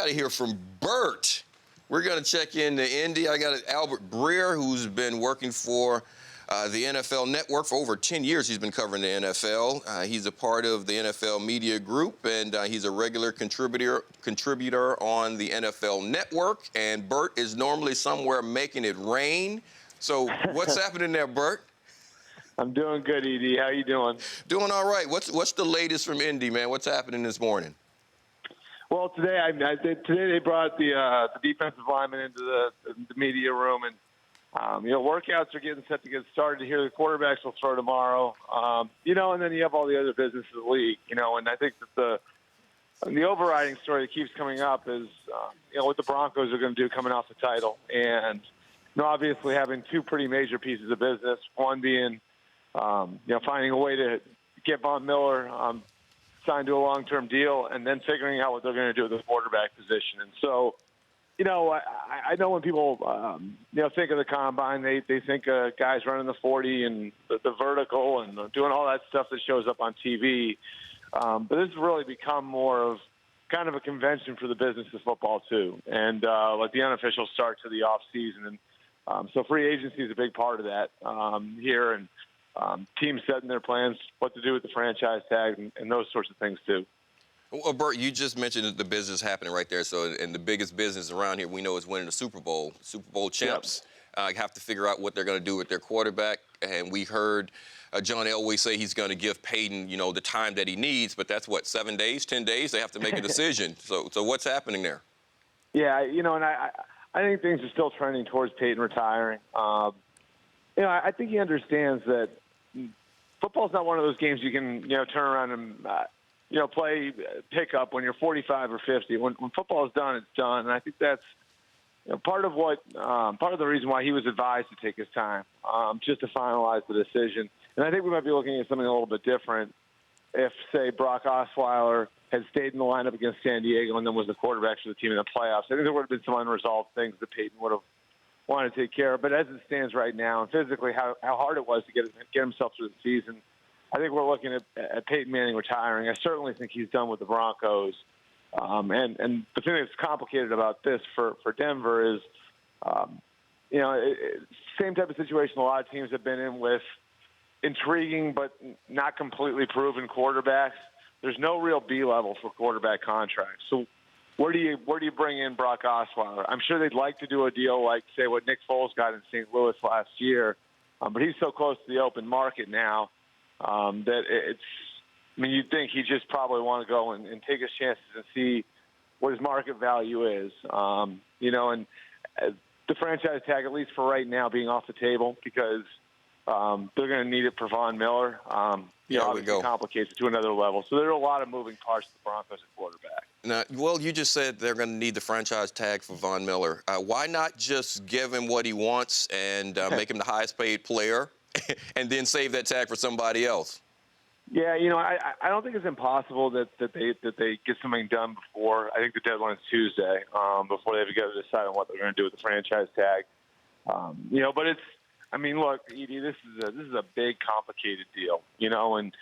got to hear from Bert. We're going to check into Indy. I got Albert Breer, who's been working for the NFL Network for over 10 years. He's been covering the NFL. He's a part of the NFL Media Group, and he's a regular contributor on the NFL Network. And Bert is normally somewhere making it rain. So what's happening there, Bert? I'm doing good, Edie. How you doing? Doing all right. What's the latest from Indy, man? What's happening this morning? Well, today today they brought the defensive lineman into the media room, and workouts are getting set to get started here. The quarterbacks will throw tomorrow, and then you have all the other business of the league, and I think that the overriding story that keeps coming up is what the Broncos are going to do coming off the title, and obviously having two pretty major pieces of business. One being finding a way to get Von Miller signed to a long-term deal, and then figuring out what they're going to do with the quarterback position. And so, I know when people, think of the combine, they think guys running the 40 and the vertical and doing all that stuff that shows up on TV. But this has really become more of kind of a convention for the business of football too, and like the unofficial start to the off season. And so free agency is a big part of that here, and teams setting their plans, what to do with the franchise tag, and those sorts of things too. Well, Bert, you just mentioned the business happening right there. So, and the biggest business around here, we know, is winning the Super Bowl. Super Bowl champs have to figure out what they're going to do with their quarterback. And we heard John Elway say he's going to give Peyton, the time that he needs. But that's what, 7 days, 10 days? They have to make a decision. So what's happening there? Yeah, and I think things are still trending towards Peyton retiring. I think he understands that football's not one of those games you can, turn around and, play pickup when you're 45 or 50. When football is done, it's done. And I think that's part of the reason why he was advised to take his time, just to finalize the decision. And I think we might be looking at something a little bit different if, say, Brock Osweiler had stayed in the lineup against San Diego and then was the quarterback for the team in the playoffs. I think there would have been some unresolved things that Peyton would have wanted to take care of. But as it stands right now, and physically how hard it was to get himself through the season, I think we're looking at Peyton Manning retiring. I certainly think he's done with the Broncos. And the thing that's complicated about this for Denver is, same type of situation a lot of teams have been in with intriguing but not completely proven quarterbacks. There's no real B level for quarterback contracts. So where do you bring in Brock Osweiler? I'm sure they'd like to do a deal like, say, what Nick Foles got in St. Louis last year, but he's so close to the open market now that you'd think he just probably want to go and take his chances and see what his market value is. And the franchise tag, at least for right now, being off the table because they're going to need it for Von Miller. Obviously complicates it to another level. So there are a lot of moving parts to the Broncos at quarterback. Now, well, you just said they're going to need the franchise tag for Von Miller. Why not just give him what he wants and make him the highest paid player and then save that tag for somebody else? Yeah, I don't think it's impossible that they get something done before. I think the deadline's Tuesday, before they got to decide on what they're going to do with the franchise tag. But it's, look, Edie, this is a big, complicated deal, and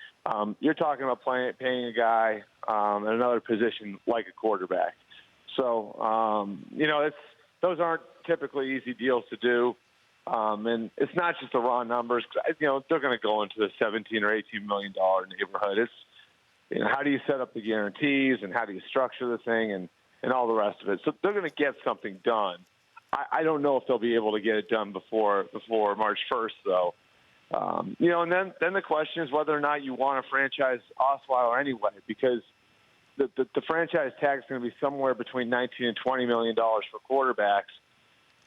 you're talking about paying a guy at another position like a quarterback. So, those aren't typically easy deals to do. And it's not just the raw numbers. They're going to go into the $17 or $18 million neighborhood. It's, how do you set up the guarantees and how do you structure the thing and all the rest of it. So they're going to get something done. I don't know if they'll be able to get it done before March 1st, though. And then the question is whether or not you want to franchise Osweiler anyway, because the franchise tag is going to be somewhere between $19 and $20 million for quarterbacks.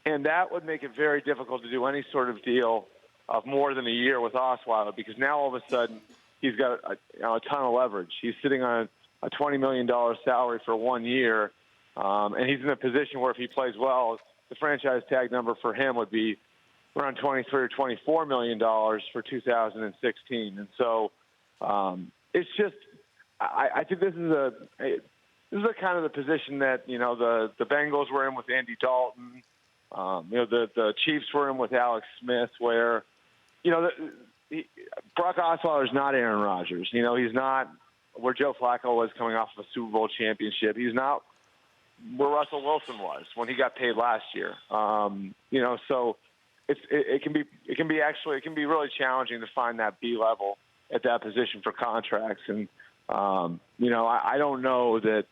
And that would make it very difficult to do any sort of deal of more than a year with Osweiler, because now all of a sudden he's got a ton of leverage. He's sitting on a $20 million salary for 1 year, and he's in a position where if he plays well, the franchise tag number for him would be around $23 or $24 million for 2016. And so it's just, I think this is a kind of the position that the Bengals were in with Andy Dalton. The Chiefs were in with Alex Smith, where, Brock Osweiler is not Aaron Rodgers. He's not where Joe Flacco was coming off of a Super Bowl championship. He's not where Russell Wilson was when he got paid last year. So it can be really challenging to find that B level at that position for contracts. And I don't know that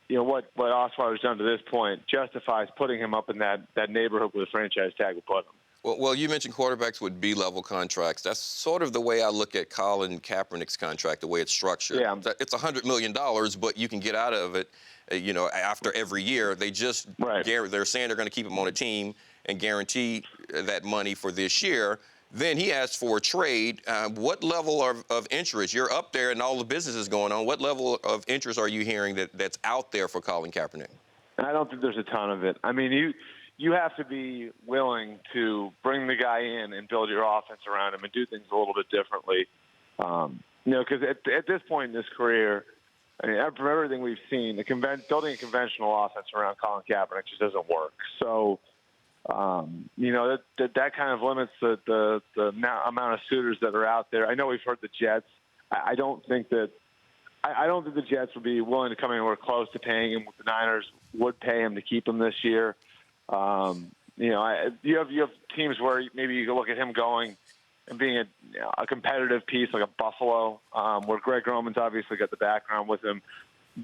what Osweiler's done to this point justifies putting him up in that neighborhood where the franchise tag would put him. Well, you mentioned quarterbacks with B-level contracts. That's sort of the way I look at Colin Kaepernick's contract, the way it's structured. Yeah. It's $100 million, but you can get out of it, after every year. They just they're saying they're going to keep him on a team and guarantee that money for this year. Then he asked for a trade. What level of interest? You're up there and all the business is going on. What level of interest are you hearing that's out there for Colin Kaepernick? I don't think there's a ton of it. I mean, you have to be willing to bring the guy in and build your offense around him and do things a little bit differently. Because at this point in his career, I mean, from everything we've seen, building a conventional offense around Colin Kaepernick just doesn't work. So, that kind of limits the amount of suitors that are out there. I know we've heard the Jets. I don't think the Jets would be willing to come anywhere close to paying him what the Niners would pay him to keep him this year. You have teams where maybe you can look at him going and being a competitive piece like a Buffalo, where Greg Roman's obviously got the background with him.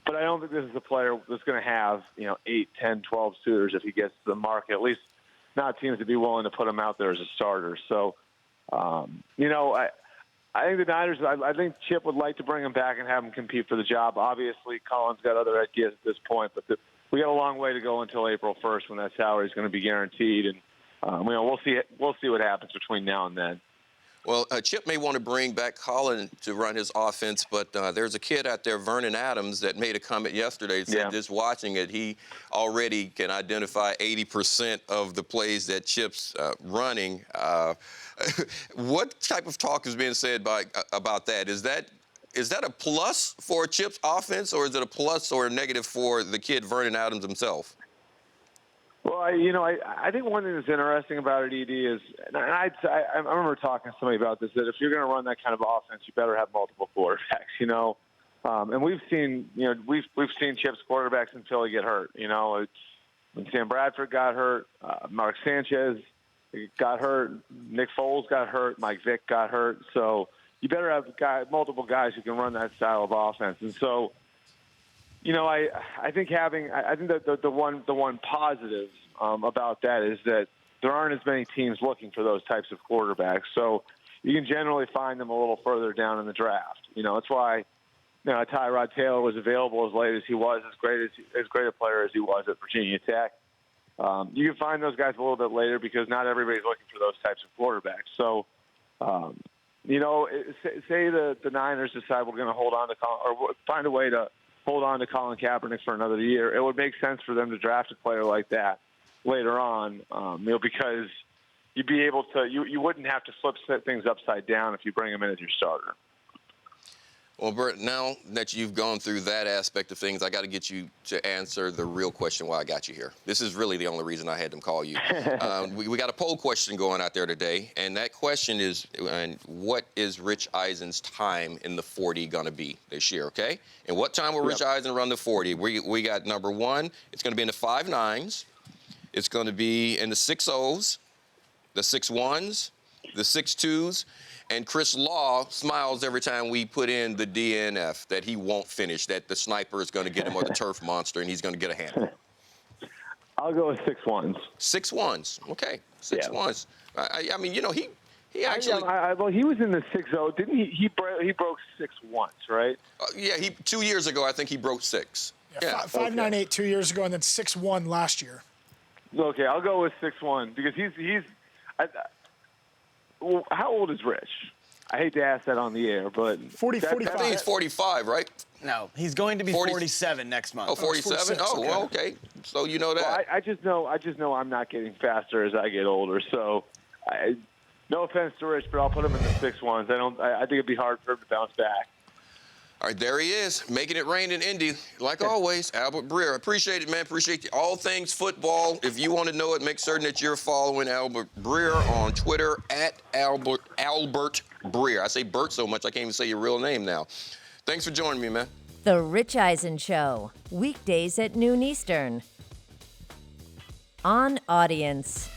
But I don't think this is a player that's going to have 8, 10, 12 suitors if he gets to the market. At least not teams to be willing to put him out there as a starter. So, I think the Niners, I think Chip would like to bring him back and have him compete for the job. Obviously, Colin's got other ideas at this point, but we got a long way to go until April 1st when that salary is going to be guaranteed. And, we'll see what happens between now and then. Well, Chip may want to bring back Colin to run his offense, but there's a kid out there, Vernon Adams, that made a comment yesterday, said just watching it, he already can identify 80% of the plays that Chip's running. What type of talk is being said about that? Is that a plus for Chip's offense, or is it a plus or a negative for the kid Vernon Adams himself? Well, I think one thing that's interesting about it, Ed, is, and I remember talking to somebody about this, that if you're going to run that kind of offense, you better have multiple quarterbacks, and we've seen Chip's quarterbacks in Philly get hurt. When Sam Bradford got hurt, Mark Sanchez got hurt, Nick Foles got hurt, Mike Vick got hurt. So you better have multiple guys who can run that style of offense. And so, I think that the one positive about that is that there aren't as many teams looking for those types of quarterbacks. So you can generally find them a little further down in the draft. That's why Tyrod Taylor was available as late as he was, as great a player as he was at Virginia Tech. You can find those guys a little bit later because not everybody's looking for those types of quarterbacks. So, say the Niners decide we're going to hold on to or find a way to hold on to Colin Kaepernick for another year. It would make sense for them to draft a player like that later on, because you'd be able to, you wouldn't have to set things upside down if you bring him in as your starter. Well, Bert, now that you've gone through that aspect of things, I got to get you to answer the real question why I got you here. This is really the only reason I had them call you. We got a poll question going out there today, and that question is, what is Rich Eisen's time in the 40 going to be this year, okay? And what time will Rich Eisen run the 40? We got number one, it's going to be in the 5.9s. It's going to be in the 6.0s, the 6.1s, the 6.2s. And Chris Law smiles every time we put in the DNF that he won't finish, that the sniper is going to get him or the turf monster, and he's going to get a handle. I'll go with 6.1s. 6.1s. Okay. 6.1s. I mean, he actually. Well, he was in the 6.0, didn't he? He broke 6 once, right? Yeah. 2 years ago, I think he broke 6. Yeah. 5.98 2 years ago, and then 6.1 last year. Okay, I'll go with 6.1 because he's. Well, how old is Rich? I hate to ask that on the air, but 45. I think he's 45, right? No, he's going to be 47 next month. Oh, 47? Oh, well, okay. So you know that. Well, I just know I'm not getting faster as I get older. So, no offense to Rich, but I'll put him in the 6.1s. I think it'd be hard for him to bounce back. All right, there he is, making it rain in Indy. Like always, Albert Breer. Appreciate it, man. Appreciate all things football. If you want to know it, make certain that you're following Albert Breer on Twitter at Albert Breer. I say Bert so much I can't even say your real name now. Thanks for joining me, man. The Rich Eisen Show, weekdays at noon Eastern. On Audience.